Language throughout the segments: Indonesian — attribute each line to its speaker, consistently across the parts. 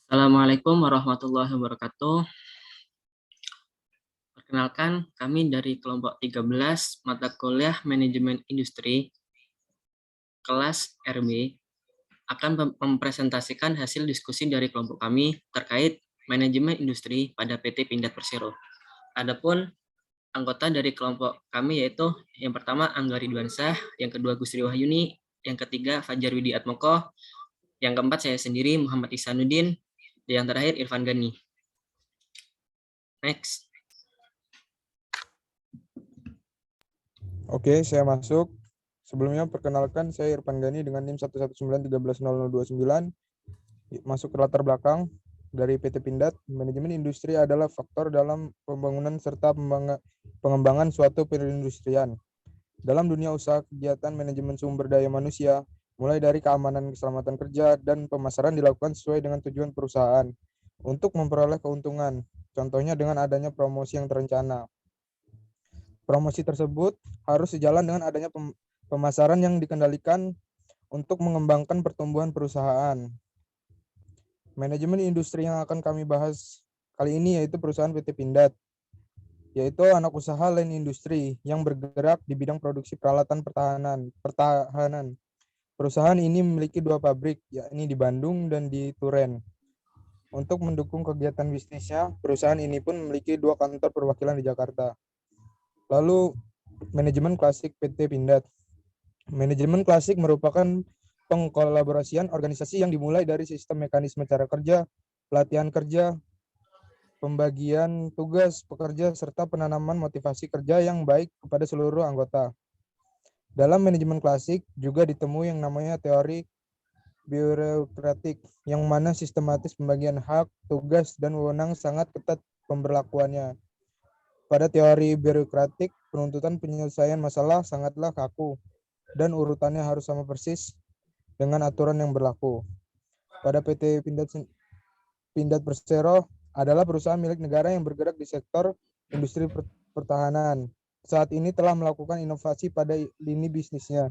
Speaker 1: Assalamualaikum warahmatullahi wabarakatuh. Perkenalkan, kami dari kelompok 13 mata kuliah Manajemen Industri kelas RB akan mempresentasikan hasil diskusi dari kelompok kami terkait manajemen industri pada PT Pindad Persero. Adapun anggota dari kelompok kami yaitu yang pertama Angga Ridwansyah, yang kedua Gusri Wahyuni, yang ketiga Fajar Widi Atmoko, yang keempat saya sendiri Muhammad Ihsanuddin, dan yang terakhir Irfan Gani. Next.
Speaker 2: Oke, saya masuk. Sebelumnya perkenalkan saya Irfan Gani dengan NIM 119130029. Masuk ke latar belakang dari PT Pindad. Manajemen industri adalah faktor dalam pembangunan serta pengembangan suatu perindustrian. Dalam dunia usaha, kegiatan manajemen sumber daya manusia, mulai dari keamanan keselamatan kerja dan pemasaran dilakukan sesuai dengan tujuan perusahaan untuk memperoleh keuntungan. Contohnya dengan adanya promosi yang terencana. Promosi tersebut harus sejalan dengan adanya pemasaran yang dikendalikan untuk mengembangkan pertumbuhan perusahaan. Manajemen industri yang akan kami bahas kali ini yaitu perusahaan PT Pindad, yaitu anak usaha lain industri yang bergerak di bidang produksi peralatan pertahanan. Perusahaan ini memiliki 2 pabrik, yakni di Bandung dan di Turen. Untuk mendukung kegiatan bisnisnya, perusahaan ini pun memiliki 2 kantor perwakilan di Jakarta. Lalu, manajemen klasik PT Pindad. Manajemen klasik merupakan pengkolaborasian organisasi yang dimulai dari sistem mekanisme cara kerja, pelatihan kerja, pembagian tugas pekerja, serta penanaman motivasi kerja yang baik kepada seluruh anggota. Dalam manajemen klasik juga ditemui yang namanya teori birokratik, yang mana sistematis pembagian hak, tugas, dan wewenang sangat ketat pemberlakuannya. Pada teori birokratik, penuntutan penyelesaian masalah sangatlah kaku, dan urutannya harus sama persis dengan aturan yang berlaku. Pada PT Pindad Persero adalah perusahaan milik negara yang bergerak di sektor industri pertahanan. Saat ini telah melakukan inovasi pada lini bisnisnya.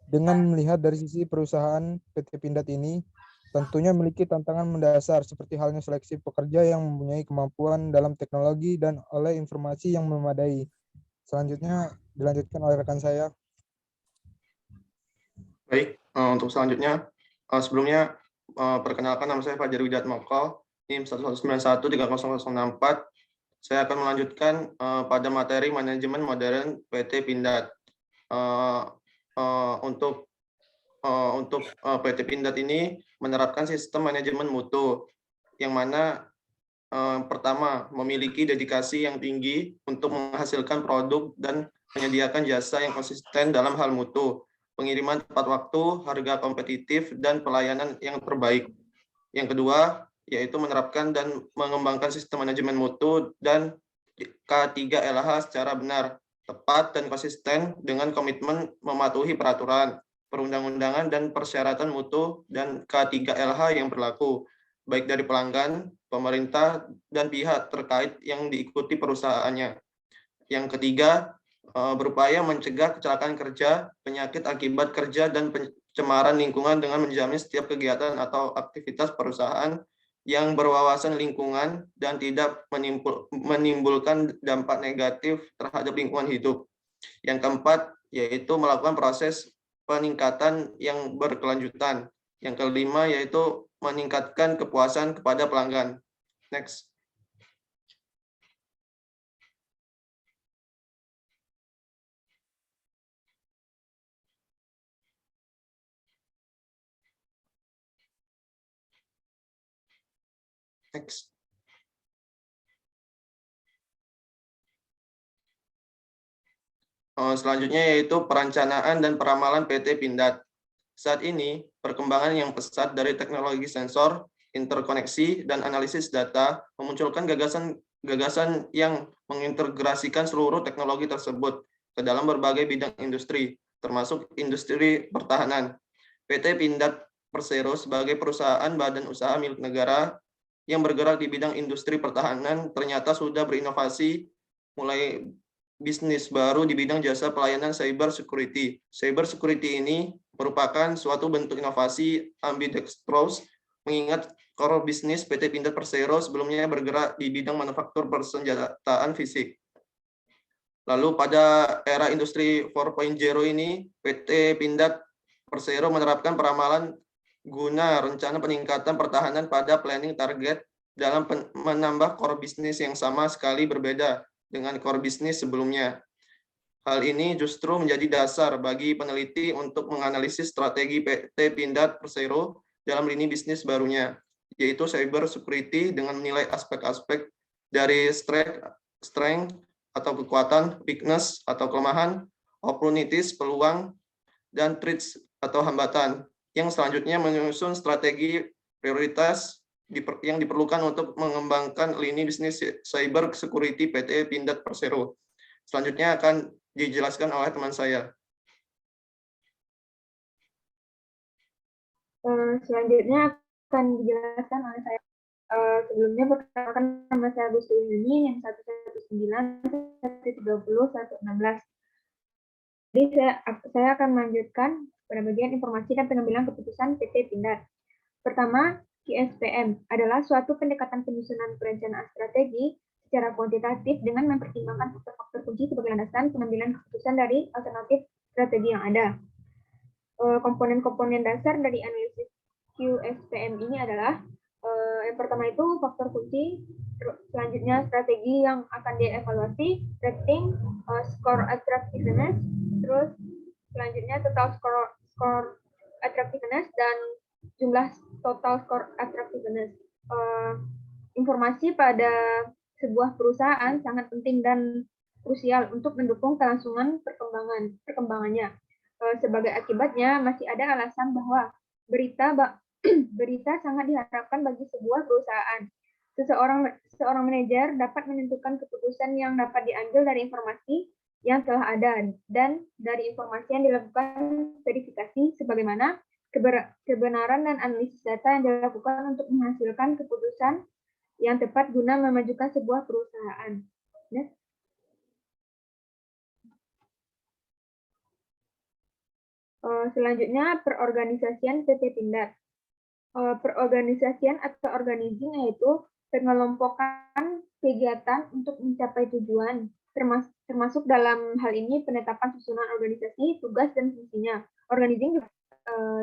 Speaker 2: Dengan melihat dari sisi perusahaan PT Pindad ini, tentunya memiliki tantangan mendasar seperti halnya seleksi pekerja yang mempunyai kemampuan dalam teknologi dan oleh informasi yang memadai. Selanjutnya dilanjutkan oleh rekan saya.
Speaker 3: Baik, untuk selanjutnya, sebelumnya perkenalkan nama saya Fajar Widi Atmoko, NIM 119130064. Saya akan melanjutkan pada materi manajemen modern PT Pindad. Untuk PT Pindad ini menerapkan sistem manajemen mutu, yang mana pertama memiliki dedikasi yang tinggi untuk menghasilkan produk dan menyediakan jasa yang konsisten dalam hal mutu, pengiriman tepat waktu, harga kompetitif, dan pelayanan yang terbaik. Yang kedua, yaitu menerapkan dan mengembangkan sistem manajemen mutu dan K3LH secara benar, tepat, dan konsisten dengan komitmen mematuhi peraturan, perundang-undangan, dan persyaratan mutu dan K3LH yang berlaku, baik dari pelanggan, pemerintah, dan pihak terkait yang diikuti perusahaannya. Yang ketiga, berupaya mencegah kecelakaan kerja, penyakit akibat kerja, dan pencemaran lingkungan dengan menjamin setiap kegiatan atau aktivitas perusahaan yang berwawasan lingkungan dan tidak menimbulkan dampak negatif terhadap lingkungan hidup. Yang keempat, yaitu melakukan proses peningkatan yang berkelanjutan. Yang kelima, yaitu meningkatkan kepuasan kepada pelanggan. Next. Next. Selanjutnya yaitu perencanaan dan peramalan PT Pindad. Saat ini, perkembangan yang pesat dari teknologi sensor, interkoneksi, dan analisis data memunculkan gagasan yang mengintegrasikan seluruh teknologi tersebut ke dalam berbagai bidang industri, termasuk industri pertahanan. PT Pindad Persero sebagai perusahaan badan usaha milik negara yang bergerak di bidang industri pertahanan ternyata sudah berinovasi mulai bisnis baru di bidang jasa pelayanan cyber security. Cyber security ini merupakan suatu bentuk inovasi ambidextrous mengingat core bisnis PT Pindad Persero sebelumnya bergerak di bidang manufaktur persenjataan fisik. Lalu pada era industri 4.0 ini, PT Pindad Persero menerapkan peramalan guna rencana peningkatan pertahanan pada planning target dalam menambah core bisnis yang sama sekali berbeda dengan core bisnis sebelumnya. Hal ini justru menjadi dasar bagi peneliti untuk menganalisis strategi PT Pindad Persero dalam lini bisnis barunya, yaitu cyber security dengan menilai aspek-aspek dari strength atau kekuatan, weakness atau kelemahan, opportunities, peluang, dan threats atau hambatan, yang selanjutnya menyusun strategi prioritas yang diperlukan untuk mengembangkan lini bisnis cyber security PT Pindad Persero. Selanjutnya akan dijelaskan oleh teman saya.
Speaker 4: Selanjutnya akan dijelaskan oleh saya. Sebelumnya perkenalkan nama saya Agus Ini yang 119, 130, 116. Jadi saya akan melanjutkan pada bagian informasi dan pengambilan keputusan PT Pindad. Pertama, QSPM adalah suatu pendekatan penyusunan perencanaan strategi secara kuantitatif dengan mempertimbangkan faktor-faktor kunci sebagai landasan pengambilan keputusan dari alternatif strategi yang ada. Komponen-komponen dasar dari analisis QSPM ini adalah yang pertama itu faktor kunci, selanjutnya strategi yang akan dievaluasi, rating, score attractiveness, terus selanjutnya total score attractiveness dan jumlah total score attractiveness. Informasi pada sebuah perusahaan sangat penting dan krusial untuk mendukung kelangsungan perkembangannya. Sebagai akibatnya, masih ada alasan bahwa berita sangat diharapkan bagi sebuah perusahaan. Seorang manajer dapat menentukan keputusan yang dapat diambil dari informasi yang telah ada dan dari informasi yang dilakukan verifikasi sebagaimana kebenaran dan analisis data yang dilakukan untuk menghasilkan keputusan yang tepat guna memajukan sebuah perusahaan. Selanjutnya, perorganisasian PT Pindad. Perorganisasian atau organizing yaitu pengelompokan kegiatan untuk mencapai tujuan, termasuk dalam hal ini penetapan susunan organisasi, tugas, dan fungsinya. Organizing juga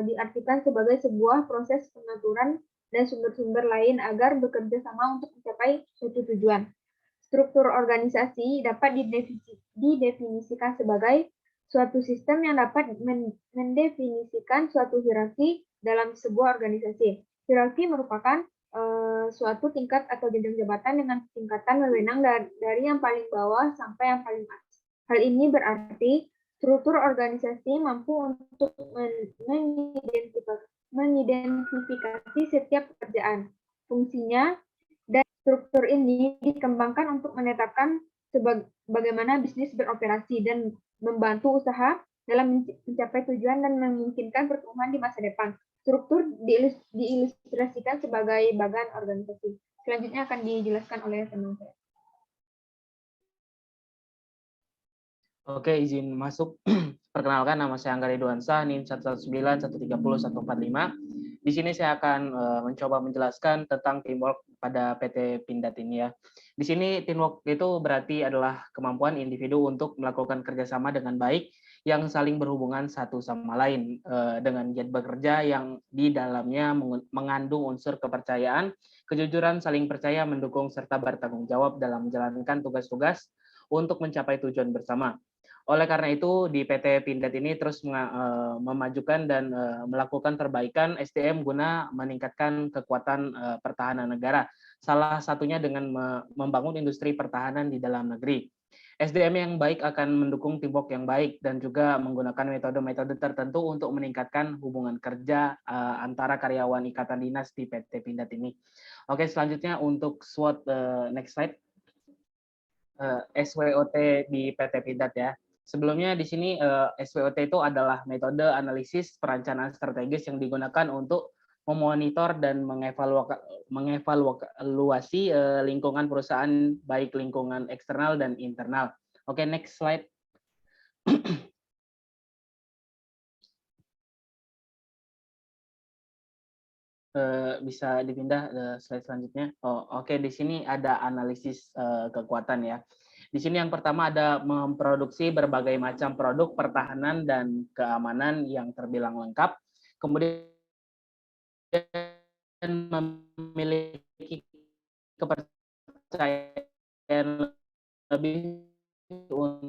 Speaker 4: diartikan sebagai sebuah proses pengaturan dan sumber-sumber lain agar bekerja sama untuk mencapai suatu tujuan. Struktur organisasi dapat didefinisikan sebagai suatu sistem yang dapat mendefinisikan suatu hierarki dalam sebuah organisasi. Hierarki merupakan suatu tingkat atau jenjang jabatan dengan tingkatan wewenang dari yang paling bawah sampai yang paling atas. Hal ini berarti struktur organisasi mampu untuk mengidentifikasi setiap pekerjaan, fungsinya, dan struktur ini dikembangkan untuk menetapkan bagaimana bisnis beroperasi dan membantu usaha dalam mencapai tujuan dan memungkinkan pertumbuhan di masa depan. Struktur diilustrasikan sebagai bagan organisasi. Selanjutnya akan dijelaskan oleh teman saya.
Speaker 5: Oke, izin masuk. Perkenalkan, nama saya Angga Ridwansyah, NIM 119130145. Di sini saya akan mencoba menjelaskan tentang teamwork pada PT Pindad ini ya. Di sini teamwork itu berarti adalah kemampuan individu untuk melakukan kerjasama dengan baik yang saling berhubungan satu sama lain dengan giat bekerja yang di dalamnya mengandung unsur kepercayaan, kejujuran, saling percaya, mendukung, serta bertanggung jawab dalam menjalankan tugas-tugas untuk mencapai tujuan bersama. Oleh karena itu, di PT Pindad ini terus memajukan dan melakukan perbaikan SDM guna meningkatkan kekuatan pertahanan negara. Salah satunya dengan membangun industri pertahanan di dalam negeri. SDM yang baik akan mendukung teamwork yang baik dan juga menggunakan metode-metode tertentu untuk meningkatkan hubungan kerja antara karyawan ikatan dinas di PT Pindad ini. Oke, selanjutnya untuk SWOT, next slide. SWOT di PT Pindad ya. Sebelumnya di sini SWOT itu adalah metode analisis perencanaan strategis yang digunakan untuk memonitor dan mengevaluasi lingkungan perusahaan, baik lingkungan eksternal dan internal. Oke, next slide. bisa dipindah slide selanjutnya. Oke, di sini ada analisis kekuatan ya. Di sini yang pertama ada memproduksi berbagai macam produk pertahanan dan keamanan yang terbilang lengkap. Kemudian memiliki kepercayaan lebih untuk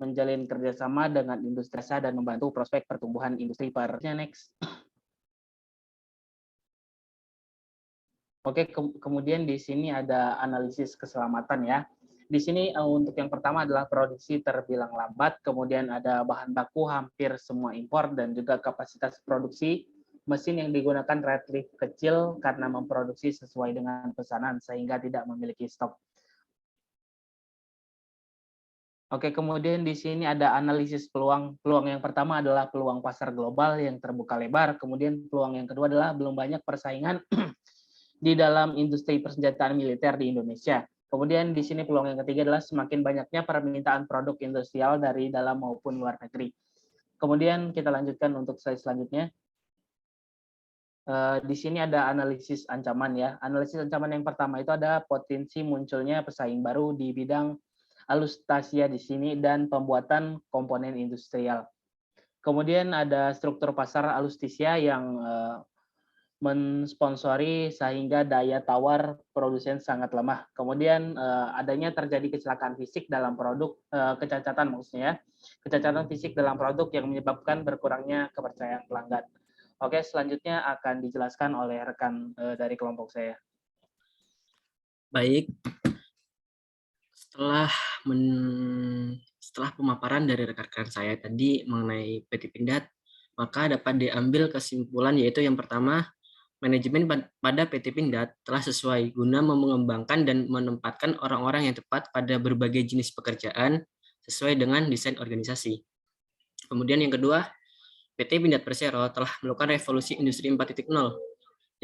Speaker 5: menjalin kerjasama dengan industri jasa dan membantu prospek pertumbuhan industri next. Oke, kemudian di sini ada analisis keselamatan ya. Di sini untuk yang pertama adalah produksi terbilang lambat, kemudian ada bahan baku hampir semua impor dan juga kapasitas produksi mesin yang digunakan relatif kecil karena memproduksi sesuai dengan pesanan sehingga tidak memiliki stok. Oke, kemudian di sini ada analisis peluang. Peluang yang pertama adalah peluang pasar global yang terbuka lebar, kemudian peluang yang kedua adalah belum banyak persaingan di dalam industri persenjataan militer di Indonesia. Kemudian di sini peluang yang ketiga adalah semakin banyaknya permintaan produk industrial dari dalam maupun luar negeri. Kemudian kita lanjutkan untuk slide selanjutnya. Di sini ada analisis ancaman ya. Analisis ancaman yang pertama itu ada potensi munculnya pesaing baru di bidang alustasia di sini dan pembuatan komponen industrial. Kemudian ada struktur pasar alustasia yang mensponsori sehingga daya tawar produsen sangat lemah. Kemudian adanya terjadi kecelakaan fisik dalam produk, kecacatan maksudnya, kecacatan fisik dalam produk yang menyebabkan berkurangnya kepercayaan pelanggan. Oke, selanjutnya akan dijelaskan oleh rekan dari kelompok saya.
Speaker 1: Baik, setelah pemaparan dari rekan-rekan saya tadi mengenai PT Pindad, maka dapat diambil kesimpulan yaitu yang pertama, manajemen pada PT Pindad telah sesuai guna mengembangkan dan menempatkan orang-orang yang tepat pada berbagai jenis pekerjaan sesuai dengan desain organisasi. Kemudian yang kedua, PT Pindad Persero telah melakukan revolusi industri 4.0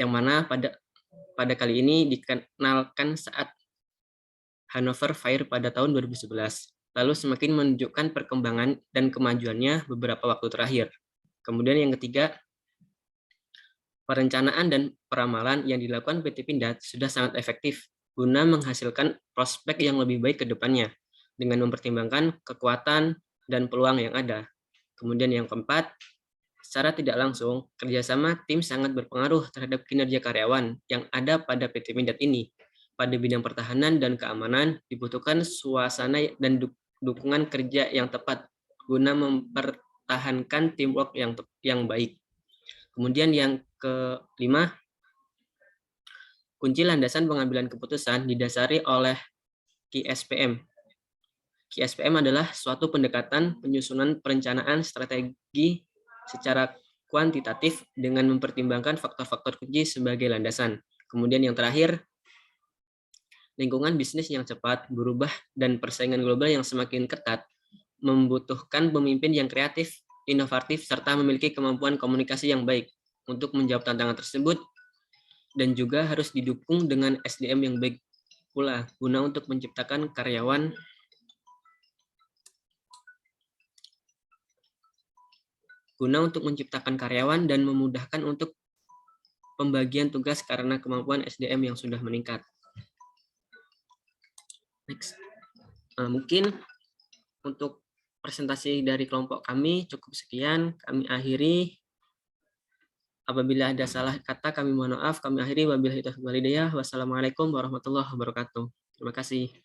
Speaker 1: yang mana pada kali ini dikenalkan saat Hannover Fire pada tahun 2011, lalu semakin menunjukkan perkembangan dan kemajuannya beberapa waktu terakhir. Kemudian yang ketiga, perencanaan dan peramalan yang dilakukan PT Pindad sudah sangat efektif guna menghasilkan prospek yang lebih baik ke depannya dengan mempertimbangkan kekuatan dan peluang yang ada. Kemudian yang keempat, secara tidak langsung, kerjasama tim sangat berpengaruh terhadap kinerja karyawan yang ada pada PT Pindad ini. Pada bidang pertahanan dan keamanan dibutuhkan suasana dan dukungan kerja yang tepat guna mempertahankan teamwork yang baik. Kemudian yang kelima, kunci landasan pengambilan keputusan didasari oleh KSPM. KSPM adalah suatu pendekatan penyusunan perencanaan strategi secara kuantitatif dengan mempertimbangkan faktor-faktor kunci sebagai landasan. Kemudian yang terakhir, lingkungan bisnis yang cepat berubah dan persaingan global yang semakin ketat membutuhkan pemimpin yang kreatif, inovatif, serta memiliki kemampuan komunikasi yang baik untuk menjawab tantangan tersebut, dan juga harus didukung dengan SDM yang baik pula guna untuk menciptakan karyawan dan memudahkan untuk pembagian tugas karena kemampuan SDM yang sudah meningkat. Next. Mungkin untuk presentasi dari kelompok kami cukup sekian. Kami akhiri. Apabila ada salah kata kami mohon maaf. Kami akhiri. Wabillahi taufiq wal hidayah. Wassalamualaikum warahmatullahi wabarakatuh. Terima kasih.